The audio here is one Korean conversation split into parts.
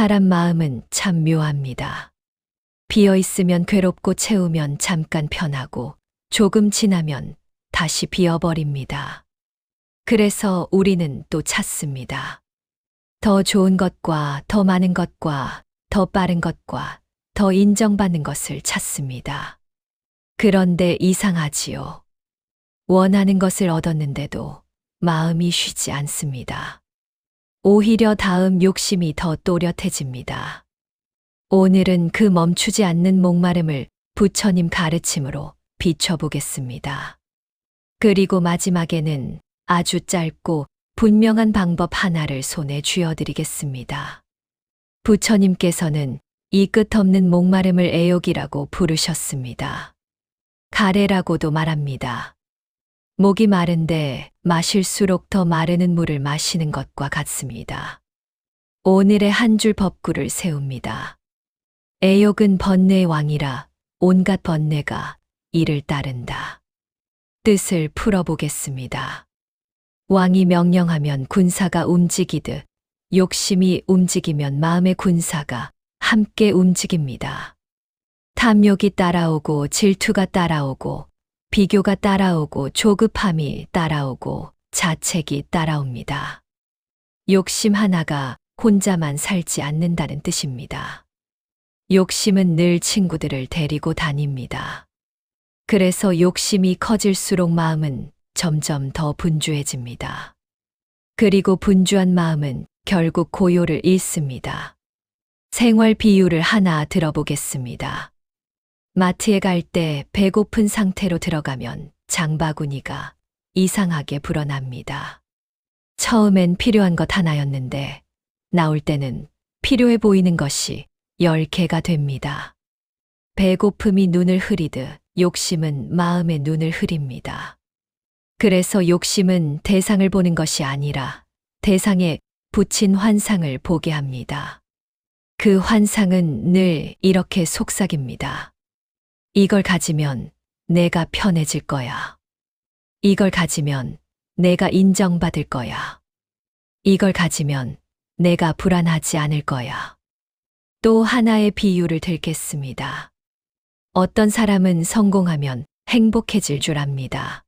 사람 마음은 참 묘합니다. 비어 있으면 괴롭고 채우면 잠깐 편하고 조금 지나면 다시 비어버립니다. 그래서 우리는 또 찾습니다. 더 좋은 것과 더 많은 것과 더 빠른 것과 더 인정받는 것을 찾습니다. 그런데 이상하지요. 원하는 것을 얻었는데도 마음이 쉬지 않습니다. 오히려 다음 욕심이 더 또렷해집니다. 오늘은 그 멈추지 않는 목마름을 부처님 가르침으로 비춰보겠습니다. 그리고 마지막에는 아주 짧고 분명한 방법 하나를 손에 쥐어드리겠습니다. 부처님께서는 이 끝없는 목마름을 애욕이라고 부르셨습니다. 가래라고도 말합니다. 목이 마른데 마실수록 더 마르는 물을 마시는 것과 같습니다. 오늘의 한 줄 법구를 세웁니다. 애욕은 번뇌의 왕이라 온갖 번뇌가 이를 따른다. 뜻을 풀어보겠습니다. 왕이 명령하면 군사가 움직이듯 욕심이 움직이면 마음의 군사가 함께 움직입니다. 탐욕이 따라오고 질투가 따라오고 비교가 따라오고 조급함이 따라오고 자책이 따라옵니다. 욕심 하나가 혼자만 살지 않는다는 뜻입니다. 욕심은 늘 친구들을 데리고 다닙니다. 그래서 욕심이 커질수록 마음은 점점 더 분주해집니다. 그리고 분주한 마음은 결국 고요를 잃습니다. 생활 비유를 하나 들어보겠습니다. 마트에 갈 때 배고픈 상태로 들어가면 장바구니가 이상하게 불어납니다. 처음엔 필요한 것 하나였는데 나올 때는 필요해 보이는 것이 10개가 됩니다. 배고픔이 눈을 흐리듯 욕심은 마음의 눈을 흐립니다. 그래서 욕심은 대상을 보는 것이 아니라 대상에 붙인 환상을 보게 합니다. 그 환상은 늘 이렇게 속삭입니다. 이걸 가지면 내가 편해질 거야. 이걸 가지면 내가 인정받을 거야. 이걸 가지면 내가 불안하지 않을 거야. 또 하나의 비유를 들겠습니다. 어떤 사람은 성공하면 행복해질 줄 압니다.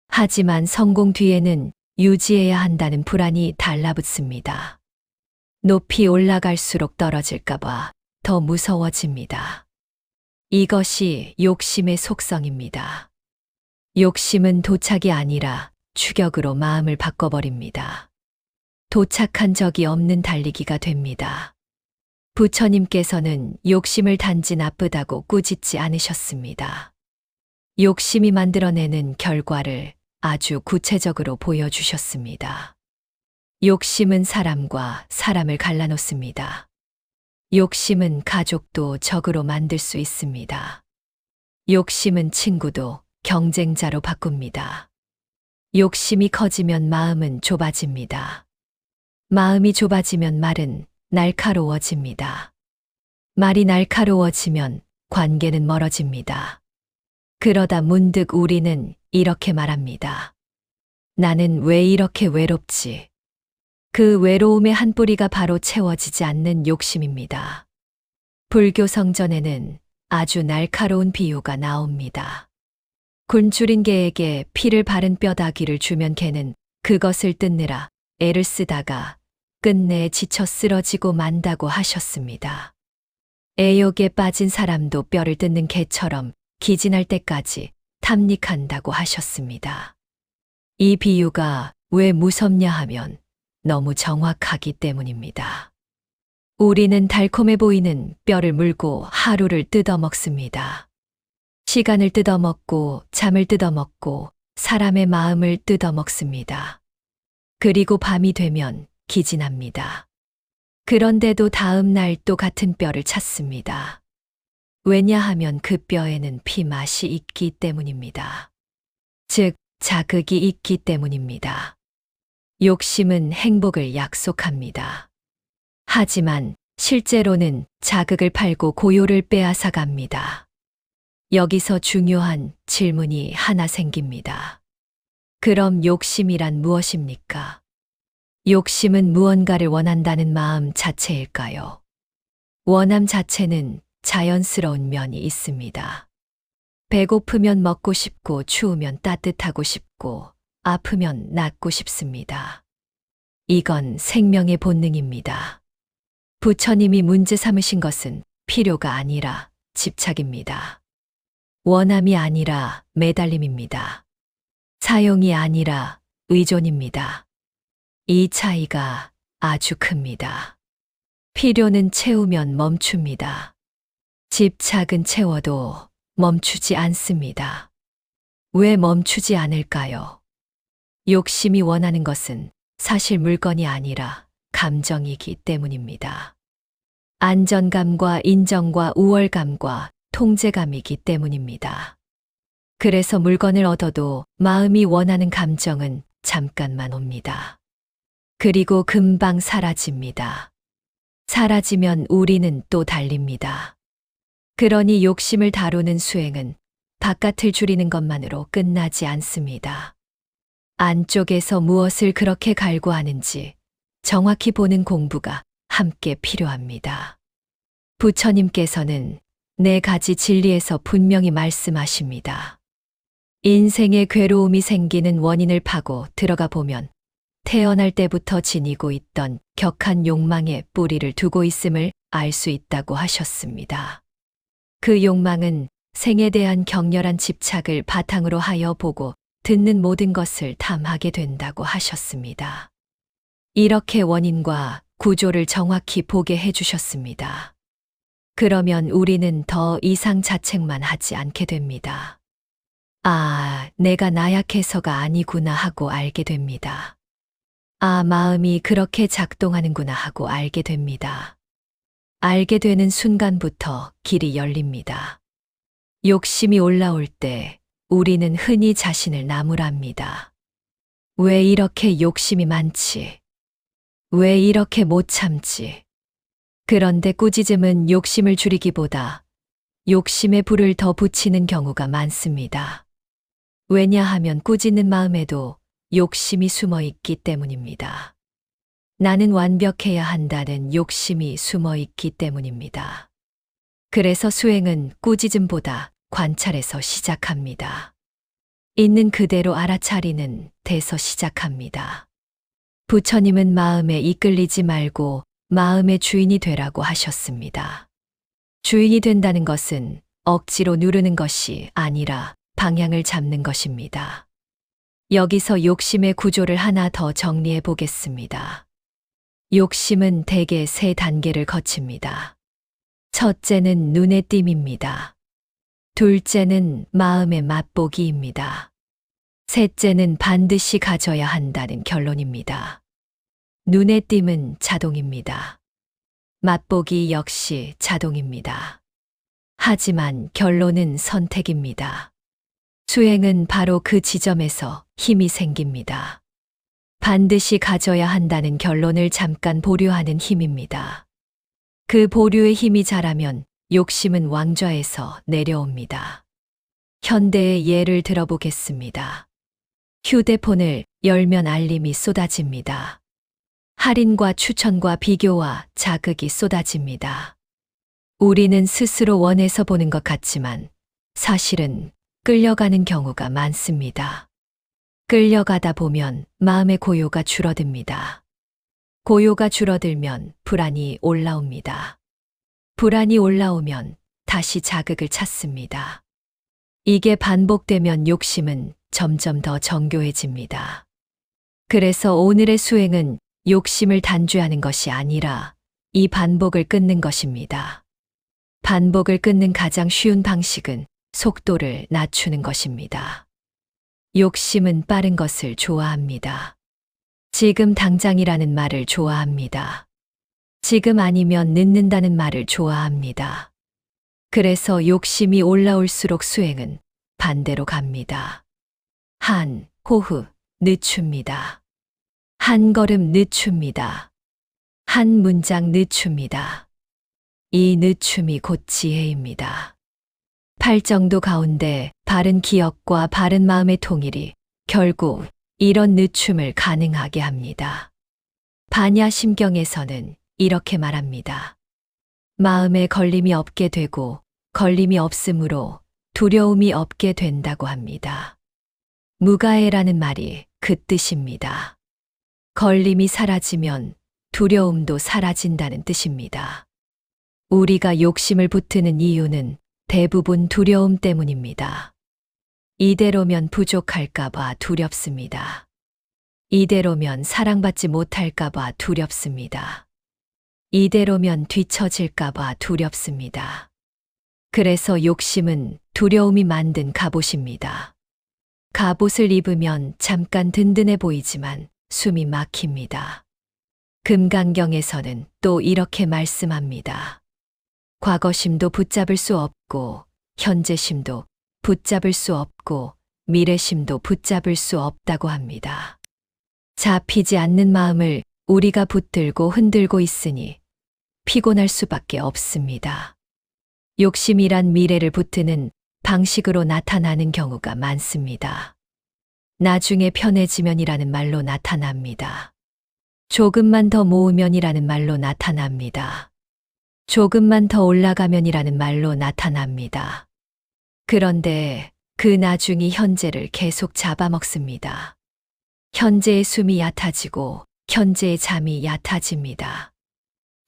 하지만 성공 뒤에는 유지해야 한다는 불안이 달라붙습니다. 높이 올라갈수록 떨어질까봐 더 무서워집니다. 이것이 욕심의 속성입니다. 욕심은 도착이 아니라 추격으로 마음을 바꿔버립니다. 도착한 적이 없는 달리기가 됩니다. 부처님께서는 욕심을 단지 나쁘다고 꾸짖지 않으셨습니다. 욕심이 만들어내는 결과를 아주 구체적으로 보여주셨습니다. 욕심은 사람과 사람을 갈라놓습니다. 욕심은 가족도 적으로 만들 수 있습니다. 욕심은 친구도 경쟁자로 바꿉니다. 욕심이 커지면 마음은 좁아집니다. 마음이 좁아지면 말은 날카로워집니다. 말이 날카로워지면 관계는 멀어집니다. 그러다 문득 우리는 이렇게 말합니다. 나는 왜 이렇게 외롭지? 그 외로움의 한 뿌리가 바로 채워지지 않는 욕심입니다. 불교 성전에는 아주 날카로운 비유가 나옵니다. 굶주린 개에게 피를 바른 뼈다귀를 주면 개는 그것을 뜯느라 애를 쓰다가 끝내 지쳐 쓰러지고 만다고 하셨습니다. 애욕에 빠진 사람도 뼈를 뜯는 개처럼 기진할 때까지 탐닉한다고 하셨습니다. 이 비유가 왜 무섭냐 하면 너무 정확하기 때문입니다. 우리는 달콤해 보이는 뼈를 물고 하루를 뜯어먹습니다. 시간을 뜯어먹고 잠을 뜯어먹고 사람의 마음을 뜯어먹습니다. 그리고 밤이 되면 기진합니다. 그런데도 다음 날 또 같은 뼈를 찾습니다. 왜냐하면 그 뼈에는 피 맛이 있기 때문입니다. 즉, 자극이 있기 때문입니다. 욕심은 행복을 약속합니다. 하지만 실제로는 자극을 팔고 고요를 빼앗아 갑니다. 여기서 중요한 질문이 하나 생깁니다. 그럼 욕심이란 무엇입니까? 욕심은 무언가를 원한다는 마음 자체일까요? 원함 자체는 자연스러운 면이 있습니다. 배고프면 먹고 싶고 추우면 따뜻하고 싶고 아프면 낫고 싶습니다. 이건 생명의 본능입니다. 부처님이 문제 삼으신 것은 필요가 아니라 집착입니다. 원함이 아니라 매달림입니다. 사용이 아니라 의존입니다. 이 차이가 아주 큽니다. 필요는 채우면 멈춥니다. 집착은 채워도 멈추지 않습니다. 왜 멈추지 않을까요? 욕심이 원하는 것은 사실 물건이 아니라 감정이기 때문입니다. 안전감과 인정과 우월감과 통제감이기 때문입니다. 그래서 물건을 얻어도 마음이 원하는 감정은 잠깐만 옵니다. 그리고 금방 사라집니다. 사라지면 우리는 또 달립니다. 그러니 욕심을 다루는 수행은 바깥을 줄이는 것만으로 끝나지 않습니다. 안쪽에서 무엇을 그렇게 갈구하는지 정확히 보는 공부가 함께 필요합니다. 부처님께서는 4가지 진리에서 분명히 말씀하십니다. 인생의 괴로움이 생기는 원인을 파고 들어가 보면 태어날 때부터 지니고 있던 격한 욕망에 뿌리를 두고 있음을 알 수 있다고 하셨습니다. 그 욕망은 생에 대한 격렬한 집착을 바탕으로 하여 보고 듣는 모든 것을 탐하게 된다고 하셨습니다. 이렇게 원인과 구조를 정확히 보게 해주셨습니다. 그러면 우리는 더 이상 자책만 하지 않게 됩니다. 아, 내가 나약해서가 아니구나 하고 알게 됩니다. 아, 마음이 그렇게 작동하는구나 하고 알게 됩니다. 알게 되는 순간부터 길이 열립니다. 욕심이 올라올 때 우리는 흔히 자신을 나무랍니다. 왜 이렇게 욕심이 많지? 왜 이렇게 못 참지? 그런데 꾸짖음은 욕심을 줄이기보다 욕심의 불을 더 붙이는 경우가 많습니다. 왜냐하면 꾸짖는 마음에도 욕심이 숨어 있기 때문입니다. 나는 완벽해야 한다는 욕심이 숨어 있기 때문입니다. 그래서 수행은 꾸짖음보다 관찰에서 시작합니다. 있는 그대로 알아차리는 데서 시작합니다. 부처님은 마음에 이끌리지 말고 마음의 주인이 되라고 하셨습니다. 주인이 된다는 것은 억지로 누르는 것이 아니라 방향을 잡는 것입니다. 여기서 욕심의 구조를 하나 더 정리해 보겠습니다. 욕심은 대개 3단계를 거칩니다. 첫째는 눈의 띄입니다. 둘째는 마음의 맛보기입니다. 셋째는 반드시 가져야 한다는 결론입니다. 눈의 띄는 자동입니다. 맛보기 역시 자동입니다. 하지만 결론은 선택입니다. 수행은 바로 그 지점에서 힘이 생깁니다. 반드시 가져야 한다는 결론을 잠깐 보류하는 힘입니다. 그 보류의 힘이 자라면 욕심은 왕좌에서 내려옵니다. 현대의 예를 들어보겠습니다. 휴대폰을 열면 알림이 쏟아집니다. 할인과 추천과 비교와 자극이 쏟아집니다. 우리는 스스로 원해서 보는 것 같지만 사실은 끌려가는 경우가 많습니다. 끌려가다 보면 마음의 고요가 줄어듭니다. 고요가 줄어들면 불안이 올라옵니다. 불안이 올라오면 다시 자극을 찾습니다. 이게 반복되면 욕심은 점점 더 정교해집니다. 그래서 오늘의 수행은 욕심을 단죄하는 것이 아니라 이 반복을 끊는 것입니다. 반복을 끊는 가장 쉬운 방식은 속도를 낮추는 것입니다. 욕심은 빠른 것을 좋아합니다. 지금 당장이라는 말을 좋아합니다. 지금 아니면 늦는다는 말을 좋아합니다. 그래서 욕심이 올라올수록 수행은 반대로 갑니다. 한 호흡 늦춥니다. 한 걸음 늦춥니다. 한 문장 늦춥니다. 이 늦춤이 곧 지혜입니다. 팔정도 가운데 바른 기억과 바른 마음의 통일이 결국 이런 늦춤을 가능하게 합니다. 반야심경에서는 이렇게 말합니다. 마음에 걸림이 없게 되고 걸림이 없으므로 두려움이 없게 된다고 합니다. 무가해라는 말이 그 뜻입니다. 걸림이 사라지면 두려움도 사라진다는 뜻입니다. 우리가 욕심을 붙드는 이유는 대부분 두려움 때문입니다. 이대로면 부족할까봐 두렵습니다. 이대로면 사랑받지 못할까봐 두렵습니다. 이대로면 뒤처질까봐 두렵습니다. 그래서 욕심은 두려움이 만든 갑옷입니다. 갑옷을 입으면 잠깐 든든해 보이지만 숨이 막힙니다. 금강경에서는 또 이렇게 말씀합니다. 과거심도 붙잡을 수 없고 현재심도 붙잡을 수 없고 미래심도 붙잡을 수 없다고 합니다. 잡히지 않는 마음을 우리가 붙들고 흔들고 있으니 피곤할 수밖에 없습니다. 욕심이란 미래를 붙드는 방식으로 나타나는 경우가 많습니다. 나중에 편해지면이라는 말로 나타납니다. 조금만 더 모으면이라는 말로 나타납니다. 조금만 더 올라가면이라는 말로 나타납니다. 그런데 그 나중이 현재를 계속 잡아먹습니다. 현재의 숨이 얕아지고 현재의 잠이 얕아집니다.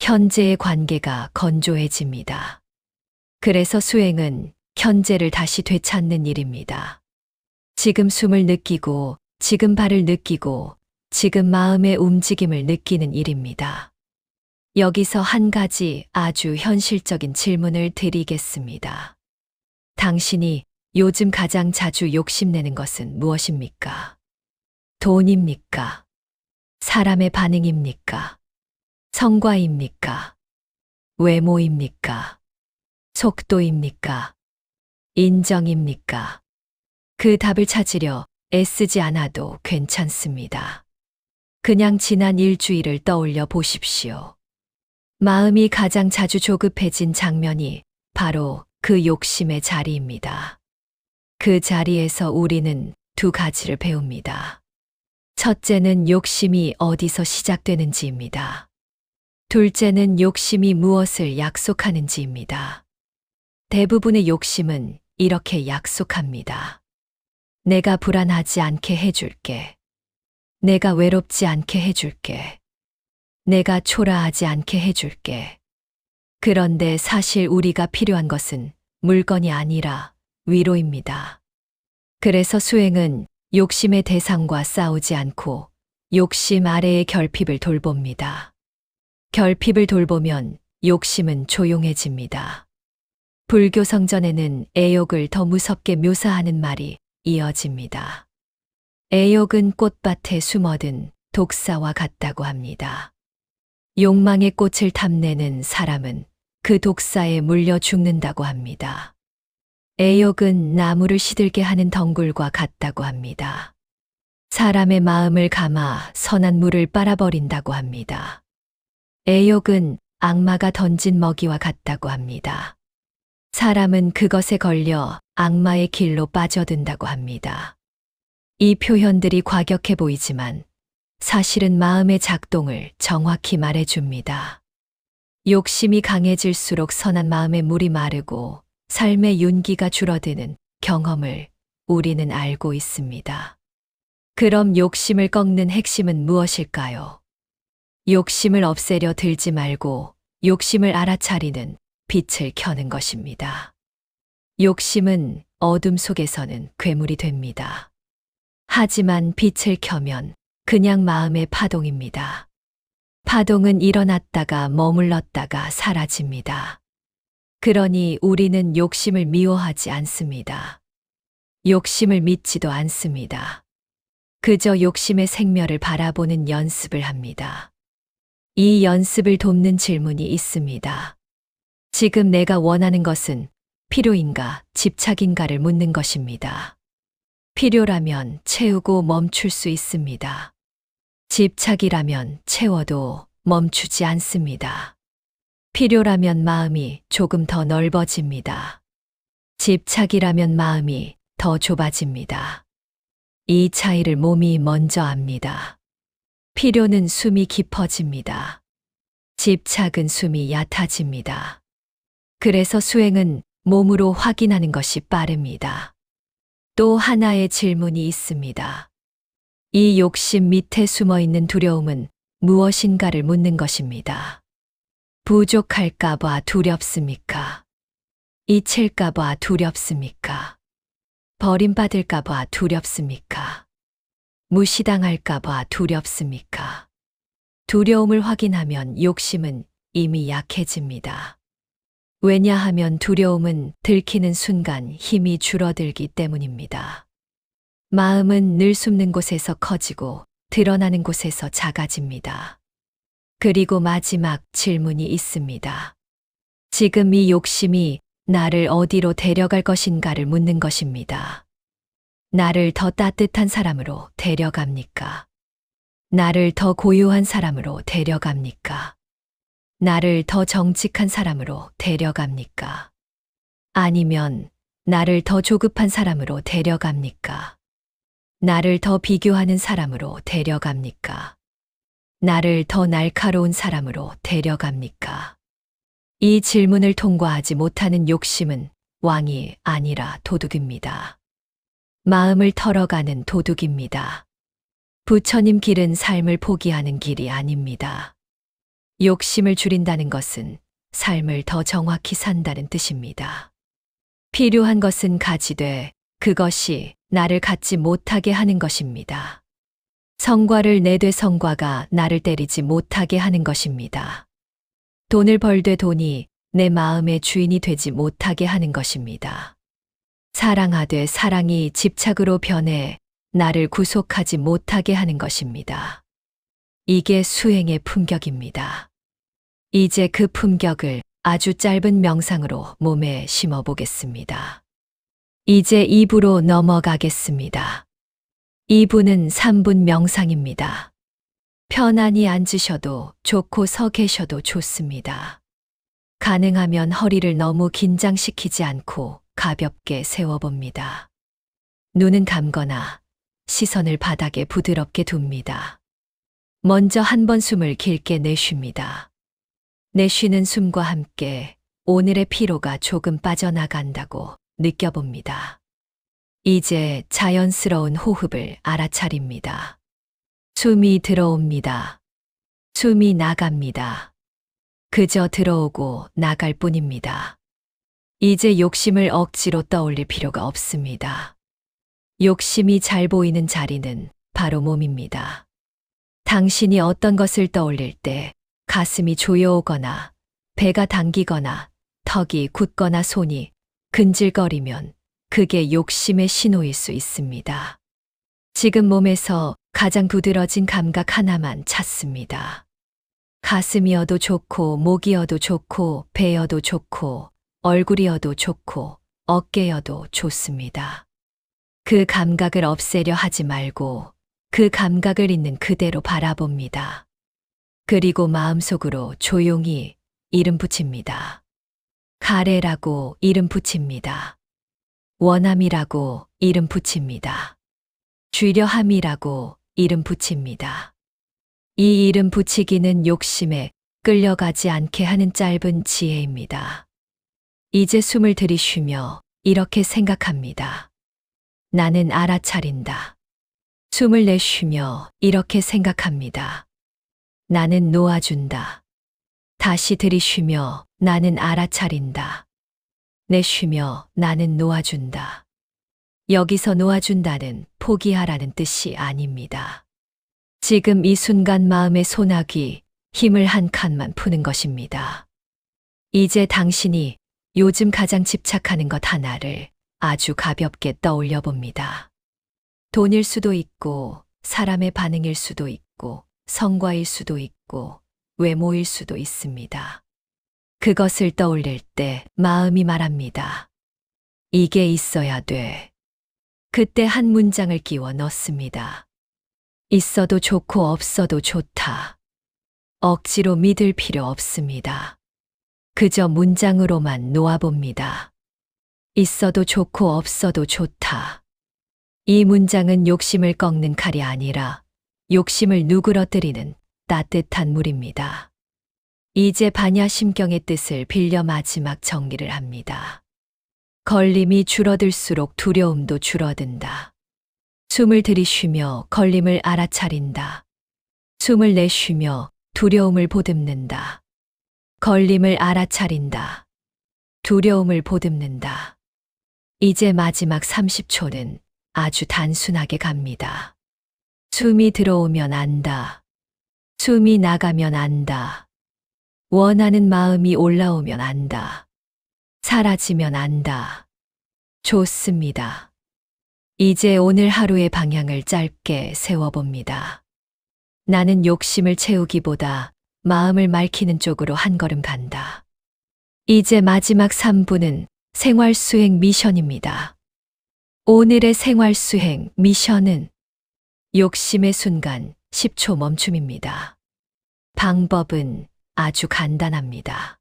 현재의 관계가 건조해집니다. 그래서 수행은 현재를 다시 되찾는 일입니다. 지금 숨을 느끼고, 지금 발을 느끼고, 지금 마음의 움직임을 느끼는 일입니다. 여기서 한 가지 아주 현실적인 질문을 드리겠습니다. 당신이 요즘 가장 자주 욕심내는 것은 무엇입니까? 돈입니까? 사람의 반응입니까? 성과입니까? 외모입니까? 속도입니까? 인정입니까? 그 답을 찾으려 애쓰지 않아도 괜찮습니다. 그냥 지난 일주일을 떠올려 보십시오. 마음이 가장 자주 조급해진 장면이 바로 그 욕심의 자리입니다. 그 자리에서 우리는 두 가지를 배웁니다. 첫째는 욕심이 어디서 시작되는지입니다. 둘째는 욕심이 무엇을 약속하는지입니다. 대부분의 욕심은 이렇게 약속합니다. 내가 불안하지 않게 해줄게. 내가 외롭지 않게 해줄게. 내가 초라하지 않게 해줄게. 그런데 사실 우리가 필요한 것은 물건이 아니라 위로입니다. 그래서 수행은 욕심의 대상과 싸우지 않고 욕심 아래의 결핍을 돌봅니다. 결핍을 돌보면 욕심은 조용해집니다. 불교 성전에는 애욕을 더 무섭게 묘사하는 말이 이어집니다. 애욕은 꽃밭에 숨어든 독사와 같다고 합니다. 욕망의 꽃을 탐내는 사람은 그 독사에 물려 죽는다고 합니다. 애욕은 나무를 시들게 하는 덩굴과 같다고 합니다. 사람의 마음을 감아 선한 물을 빨아버린다고 합니다. 애욕은 악마가 던진 먹이와 같다고 합니다. 사람은 그것에 걸려 악마의 길로 빠져든다고 합니다. 이 표현들이 과격해 보이지만 사실은 마음의 작동을 정확히 말해줍니다. 욕심이 강해질수록 선한 마음의 물이 마르고 삶의 윤기가 줄어드는 경험을 우리는 알고 있습니다. 그럼 욕심을 꺾는 핵심은 무엇일까요? 욕심을 없애려 들지 말고 욕심을 알아차리는 빛을 켜는 것입니다. 욕심은 어둠 속에서는 괴물이 됩니다. 하지만 빛을 켜면 그냥 마음의 파동입니다. 파동은 일어났다가 머물렀다가 사라집니다. 그러니 우리는 욕심을 미워하지 않습니다. 욕심을 믿지도 않습니다. 그저 욕심의 생멸을 바라보는 연습을 합니다. 이 연습을 돕는 질문이 있습니다. 지금 내가 원하는 것은 필요인가, 집착인가를 묻는 것입니다. 필요라면 채우고 멈출 수 있습니다. 집착이라면 채워도 멈추지 않습니다. 필요라면 마음이 조금 더 넓어집니다. 집착이라면 마음이 더 좁아집니다. 이 차이를 몸이 먼저 압니다. 필요는 숨이 깊어집니다. 집착은 숨이 얕아집니다. 그래서 수행은 몸으로 확인하는 것이 빠릅니다. 또 하나의 질문이 있습니다. 이 욕심 밑에 숨어 있는 두려움은 무엇인가를 묻는 것입니다. 부족할까봐 두렵습니까? 잊힐까봐 두렵습니까? 버림받을까봐 두렵습니까? 무시당할까봐 두렵습니까? 두려움을 확인하면 욕심은 이미 약해집니다. 왜냐하면 두려움은 들키는 순간 힘이 줄어들기 때문입니다. 마음은 늘 숨는 곳에서 커지고 드러나는 곳에서 작아집니다. 그리고 마지막 질문이 있습니다. 지금 이 욕심이 나를 어디로 데려갈 것인가를 묻는 것입니다. 나를 더 따뜻한 사람으로 데려갑니까? 나를 더 고요한 사람으로 데려갑니까? 나를 더 정직한 사람으로 데려갑니까? 아니면 나를 더 조급한 사람으로 데려갑니까? 나를 더 비교하는 사람으로 데려갑니까? 나를 더 날카로운 사람으로 데려갑니까? 이 질문을 통과하지 못하는 욕심은 왕이 아니라 도둑입니다. 마음을 털어가는 도둑입니다. 부처님 길은 삶을 포기하는 길이 아닙니다. 욕심을 줄인다는 것은 삶을 더 정확히 산다는 뜻입니다. 필요한 것은 가지되 그것이 나를 갖지 못하게 하는 것입니다. 성과를 내되 성과가 나를 때리지 못하게 하는 것입니다. 돈을 벌되 돈이 내 마음의 주인이 되지 못하게 하는 것입니다. 사랑하되 사랑이 집착으로 변해 나를 구속하지 못하게 하는 것입니다. 이게 수행의 품격입니다. 이제 그 품격을 아주 짧은 명상으로 몸에 심어 보겠습니다. 이제 2부로 넘어가겠습니다. 2부는 3분 명상입니다. 편안히 앉으셔도 좋고 서 계셔도 좋습니다. 가능하면 허리를 너무 긴장시키지 않고 가볍게 세워봅니다. 눈은 감거나 시선을 바닥에 부드럽게 둡니다. 먼저 한 번 숨을 길게 내쉽니다. 내쉬는 숨과 함께 오늘의 피로가 조금 빠져나간다고 느껴봅니다. 이제 자연스러운 호흡을 알아차립니다. 숨이 들어옵니다. 숨이 나갑니다. 그저 들어오고 나갈 뿐입니다. 이제 욕심을 억지로 떠올릴 필요가 없습니다. 욕심이 잘 보이는 자리는 바로 몸입니다. 당신이 어떤 것을 떠올릴 때 가슴이 조여오거나 배가 당기거나 턱이 굳거나 손이 근질거리면 그게 욕심의 신호일 수 있습니다. 지금 몸에서 가장 두드러진 감각 하나만 찾습니다. 가슴이어도 좋고 목이어도 좋고 배여도 좋고 얼굴이어도 좋고 어깨여도 좋습니다. 그 감각을 없애려 하지 말고 그 감각을 있는 그대로 바라봅니다. 그리고 마음속으로 조용히 이름 붙입니다. 가래라고 이름 붙입니다. 원함이라고 이름 붙입니다. 쥐려함이라고 이름 붙입니다. 이 이름 붙이기는 욕심에 끌려가지 않게 하는 짧은 지혜입니다. 이제 숨을 들이쉬며 이렇게 생각합니다. 나는 알아차린다. 숨을 내쉬며 이렇게 생각합니다. 나는 놓아준다. 다시 들이쉬며 나는 알아차린다. 내쉬며 나는 놓아준다. 여기서 놓아준다는 포기하라는 뜻이 아닙니다. 지금 이 순간 마음의 소나기, 힘을 한 칸만 푸는 것입니다. 이제 당신이 요즘 가장 집착하는 것 하나를 아주 가볍게 떠올려 봅니다. 돈일 수도 있고, 사람의 반응일 수도 있고, 성과일 수도 있고, 외모일 수도 있습니다. 그것을 떠올릴 때 마음이 말합니다. 이게 있어야 돼. 그때 한 문장을 끼워 넣습니다. 있어도 좋고 없어도 좋다. 억지로 믿을 필요 없습니다. 그저 문장으로만 놓아봅니다. 있어도 좋고 없어도 좋다. 이 문장은 욕심을 꺾는 칼이 아니라 욕심을 누그러뜨리는 따뜻한 물입니다. 이제 반야심경의 뜻을 빌려 마지막 정리를 합니다. 걸림이 줄어들수록 두려움도 줄어든다. 숨을 들이쉬며 걸림을 알아차린다. 숨을 내쉬며 두려움을 보듬는다. 걸림을 알아차린다. 두려움을 보듬는다. 이제 마지막 30초는 아주 단순하게 갑니다. 숨이 들어오면 안다. 숨이 나가면 안다. 원하는 마음이 올라오면 안다. 사라지면 안다. 좋습니다. 이제 오늘 하루의 방향을 짧게 세워봅니다. 나는 욕심을 채우기보다 마음을 맑히는 쪽으로 한 걸음 간다. 이제 마지막 3분은 생활 수행 미션입니다. 오늘의 생활 수행 미션은 욕심의 순간 10초 멈춤입니다. 방법은 아주 간단합니다.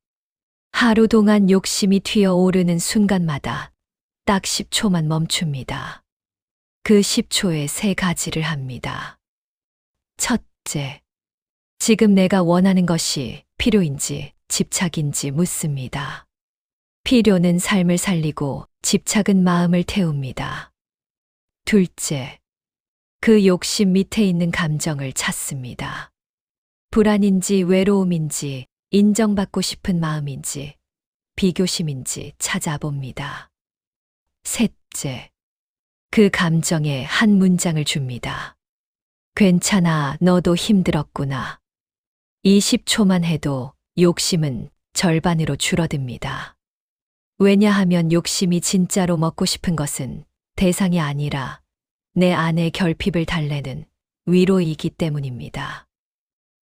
하루 동안 욕심이 튀어오르는 순간마다 딱 10초만 멈춥니다. 그 10초에 3가지를 합니다. 첫째, 지금 내가 원하는 것이 필요인지 집착인지 묻습니다. 필요는 삶을 살리고 집착은 마음을 태웁니다. 둘째, 그 욕심 밑에 있는 감정을 찾습니다. 불안인지 외로움인지 인정받고 싶은 마음인지 비교심인지 찾아봅니다. 셋째, 그 감정에 한 문장을 줍니다. 괜찮아, 너도 힘들었구나. 20초만 해도 욕심은 절반으로 줄어듭니다. 왜냐하면 욕심이 진짜로 먹고 싶은 것은 대상이 아니라 내 안의 결핍을 달래는 위로이기 때문입니다.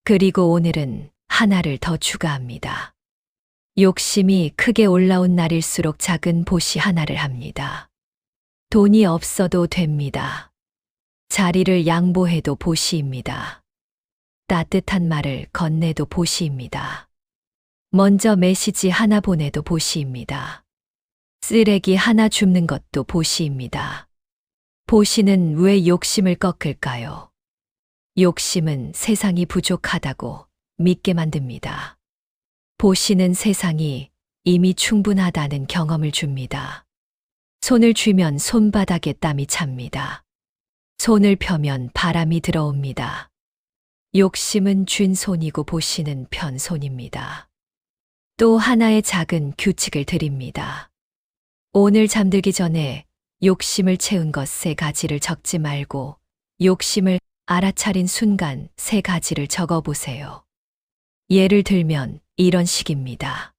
그리고 오늘은 하나를 더 추가합니다. 욕심이 크게 올라온 날일수록 작은 보시 하나를 합니다. 돈이 없어도 됩니다. 자리를 양보해도 보시입니다. 따뜻한 말을 건네도 보시입니다. 먼저 메시지 하나 보내도 보시입니다. 쓰레기 하나 줍는 것도 보시입니다. 보시는 왜 욕심을 꺾을까요? 욕심은 세상이 부족하다고 믿게 만듭니다. 보시는 세상이 이미 충분하다는 경험을 줍니다. 손을 쥐면 손바닥에 땀이 찹니다. 손을 펴면 바람이 들어옵니다. 욕심은 쥔 손이고 보시는 편 손입니다. 또 하나의 작은 규칙을 드립니다. 오늘 잠들기 전에 욕심을 채운 것 3가지를 적지 말고 욕심을 알아차린 순간 3가지를 적어보세요. 예를 들면 이런 식입니다.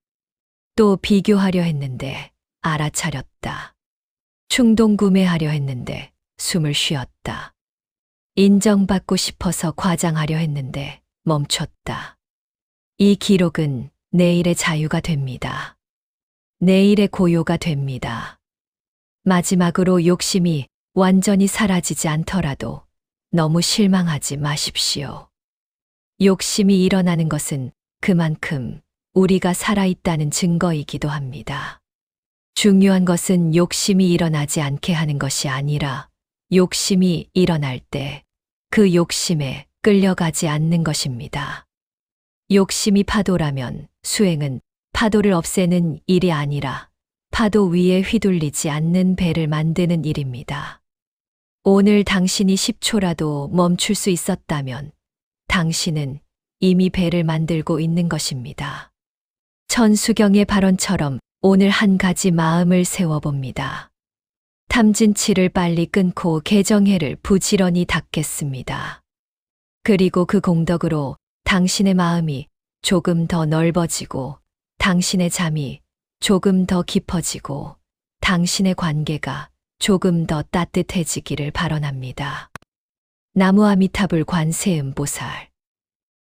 또 비교하려 했는데 알아차렸다. 충동 구매하려 했는데 숨을 쉬었다. 인정받고 싶어서 과장하려 했는데 멈췄다. 이 기록은 내일의 자유가 됩니다. 내일의 고요가 됩니다. 마지막으로 욕심이 완전히 사라지지 않더라도 너무 실망하지 마십시오. 욕심이 일어나는 것은 그만큼 우리가 살아있다는 증거이기도 합니다. 중요한 것은 욕심이 일어나지 않게 하는 것이 아니라 욕심이 일어날 때 그 욕심에 끌려가지 않는 것입니다. 욕심이 파도라면 수행은 파도를 없애는 일이 아니라 파도 위에 휘둘리지 않는 배를 만드는 일입니다. 오늘 당신이 10초라도 멈출 수 있었다면 당신은 이미 배를 만들고 있는 것입니다. 천수경의 발언처럼 오늘 한 가지 마음을 세워봅니다. 탐진치를 빨리 끊고 개정해를 부지런히 닦겠습니다. 그리고 그 공덕으로 당신의 마음이 조금 더 넓어지고 당신의 잠이 조금 더 깊어지고 당신의 관계가 조금 더 따뜻해지기를 발언합니다. 나무 아미타불 관세음보살